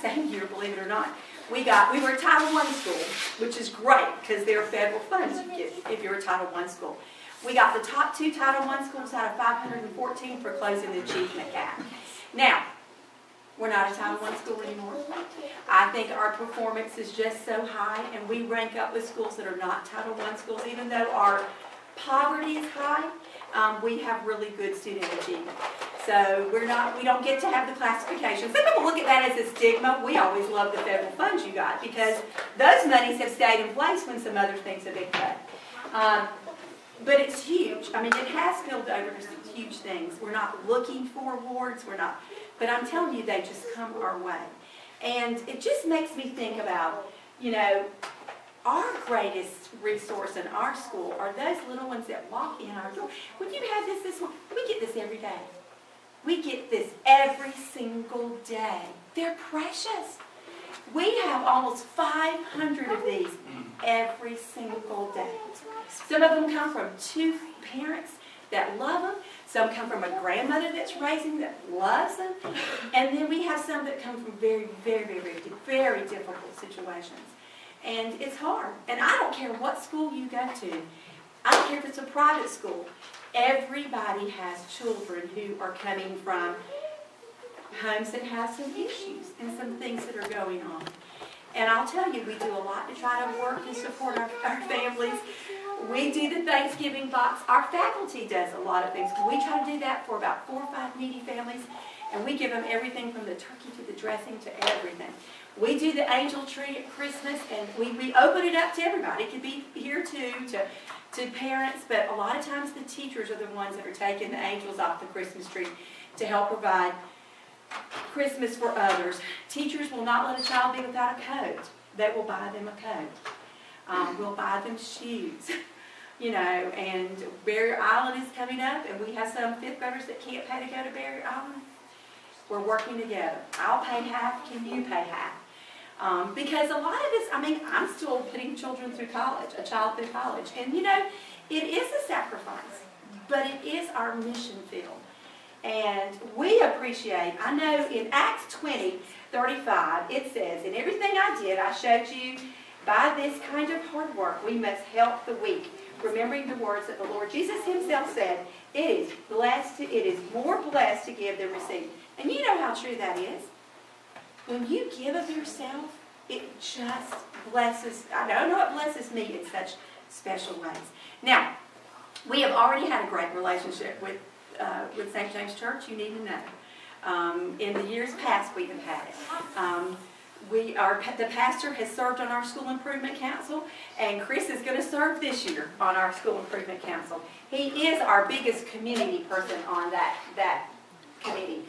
same year, believe it or not, we were a Title I school, which is great because there are federal funds you get if you're a Title I school. We got the top 2 Title I schools out of 514 for closing the achievement gap. Now, we're not a Title I school anymore. I think our performance is just so high, and we rank up with schools that are not Title I schools. Even though our poverty is high, we have really good student achievement. So we don't get to have the classification. Some people look at that as a stigma. We always love the federal funds you got because those monies have stayed in place when some other things have been cut. But it's huge. I mean, it has spilled over to some huge things. We're not looking for awards. But I'm telling you, they just come our way. And it just makes me think about, our greatest resource in our school are those little ones that walk in our door. When you have this one, we get this every day. We get this every single day. They're precious. We have almost 500 of these every single day. Some of them come from 2 parents that love them. Some come from a grandmother that's raising that loves them. And then we have some that come from very, very, very, very difficult situations. And it's hard. And I don't care what school you go to. I don't care if it's a private school. Everybody has children who are coming from homes that have some issues and some things that are going on. And I'll tell you, we do a lot to try to work and support our families. We do the Thanksgiving box. Our faculty does a lot of things. We try to do that for about 4 or 5 needy families, and we give them everything from the turkey to the dressing to everything. We do the angel tree at Christmas, and we open it up to everybody. It could be here too, to parents, but a lot of times the teachers are the ones that are taking the angels off the Christmas tree to help provide Christmas for others. Teachers will not let a child be without a coat. They will buy them a coat. We'll buy them shoes. And Barrier Island is coming up, and we have some 5th graders that can't pay to go to Barrier Island. We're working together. I'll pay half, can you pay half? Because a lot of this, I'm still putting children through college, a child through college. And it is a sacrifice, but it is our mission field. And we appreciate, I know in Acts 20:35, it says, "In everything I did, I showed you by this kind of hard work, we must help the weak, remembering the words that the Lord Jesus himself said, it is more blessed to give than receive." And you know how true that is. When you give of yourself, it just blesses. I know it blesses me in such special ways. Now, we have already had a great relationship with St. James Church. You need to know. In the years past, we have had it. The pastor has served on our school improvement council, and Chris is going to serve this year on our school improvement council. He is our biggest community person on that committee.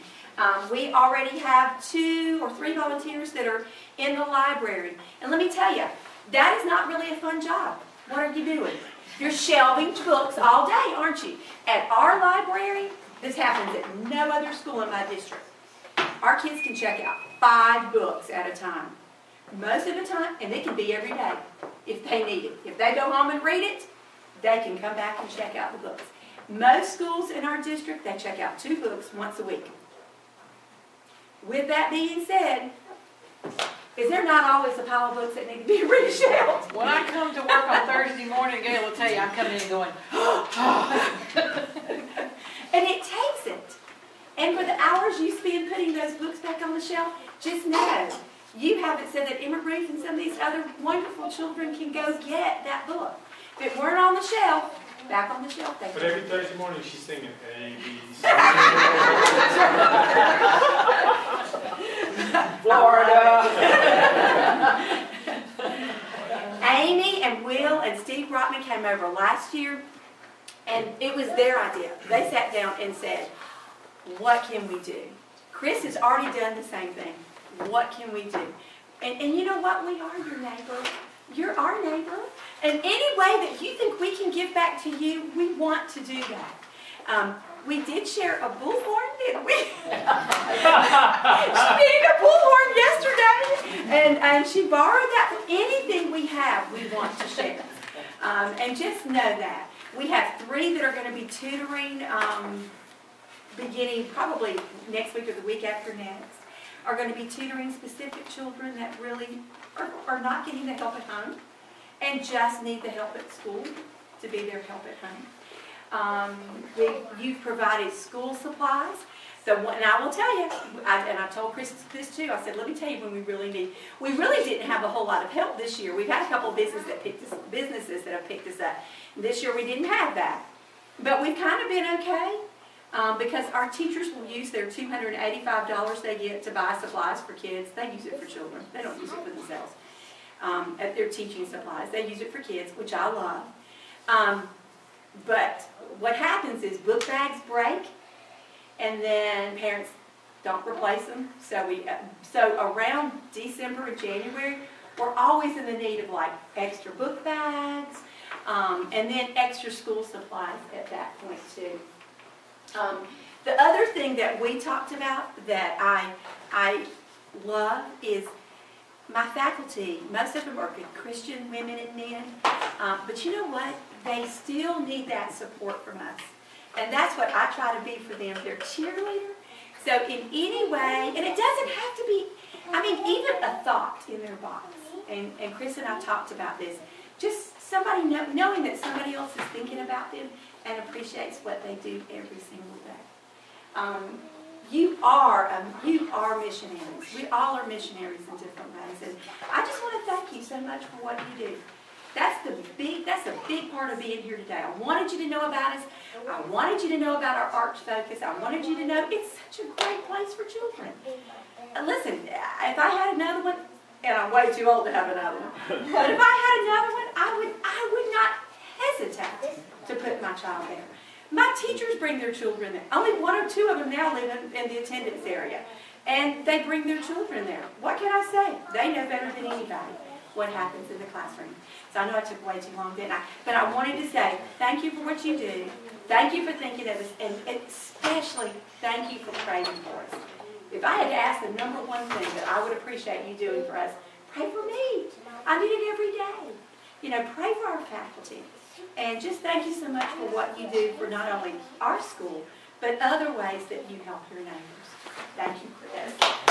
We already have 2 or 3 volunteers that are in the library. And let me tell you, that is not really a fun job. What are you doing? You're shelving books all day, aren't you? At our library, this happens at no other school in my district. Our kids can check out 5 books at a time. Most of the time, and it can be every day if they need it. If they go home and read it, they can come back and check out the books. Most schools in our district, they check out 2 books once a week. With that being said, is there not always a pile of books that need to be reshelved? When I come to work on Thursday morning, Gail will tell you I'm coming in going, And it takes it. And for the hours you spend putting those books back on the shelf, just know, you have it so that Emma Ruth and some of these other wonderful children can go get that book. If it weren't on the shelf, back on the shelf. But every Thursday morning she's singing A, B, C. Florida. Amy and Will and Steve Rockman came over last year, and it was their idea. They sat down and said, what can we do? Chris has already done the same thing. What can we do? And you know what? We are your neighbor. You're our neighbor. And any way that you think we can give back to you, we want to do that. We did share a bullhorn, didn't we? She needed a bullhorn yesterday, and she borrowed that. Anything we have, we want to share. And just know that. We have 3 that are going to be tutoring beginning probably next week or the week after next. are going to be tutoring specific children that really are not getting the help at home and just need the help at school to be their help at home. You've provided school supplies. And I will tell you, and I told Chris this too, I said, let me tell you when we really didn't have a whole lot of help this year. We've had a couple of businesses that have picked us up. This year we didn't have that. But we've kind of been okay because our teachers will use their $285 they get to buy supplies for kids. They use it for children. They don't use it for themselves. At their teaching supplies. They use it for kids, which I love. But what happens is book bags break, and then parents don't replace them. So around December and January, we're always in the need of like extra book bags, and then extra school supplies at that point too. The other thing that we talked about that I love is my faculty. Most of them are good Christian women and men, but you know what? They still need that support from us. And that's what I try to be for them, their cheerleader. So in any way, and it doesn't have to be, I mean, even a thought in their box. And Chris and I talked about this. Just somebody knowing that somebody else is thinking about them and appreciates what they do every single day. You are missionaries. We all are missionaries in different ways. And I just want to thank you so much for what you do. That's a big part of being here today. I wanted you to know about us. I wanted you to know about our arch focus. I wanted you to know it's such a great place for children. Listen, if I had another one, and I'm way too old to have another one, but if I had another one, I would not hesitate to put my child there. My teachers bring their children there. Only one or two of them now live in the attendance area, and they bring their children there. What can I say? They know better than anybody what happens in the classroom. So I know I took way too long, didn't I? But I wanted to say thank you for what you do. Thank you for thinking of us, and especially thank you for praying for us. If I had to ask the number one thing that I would appreciate you doing for us, pray for me. I need it every day. You know, pray for our faculty. And just thank you so much for what you do for not only our school, but other ways that you help your neighbors. Thank you for this.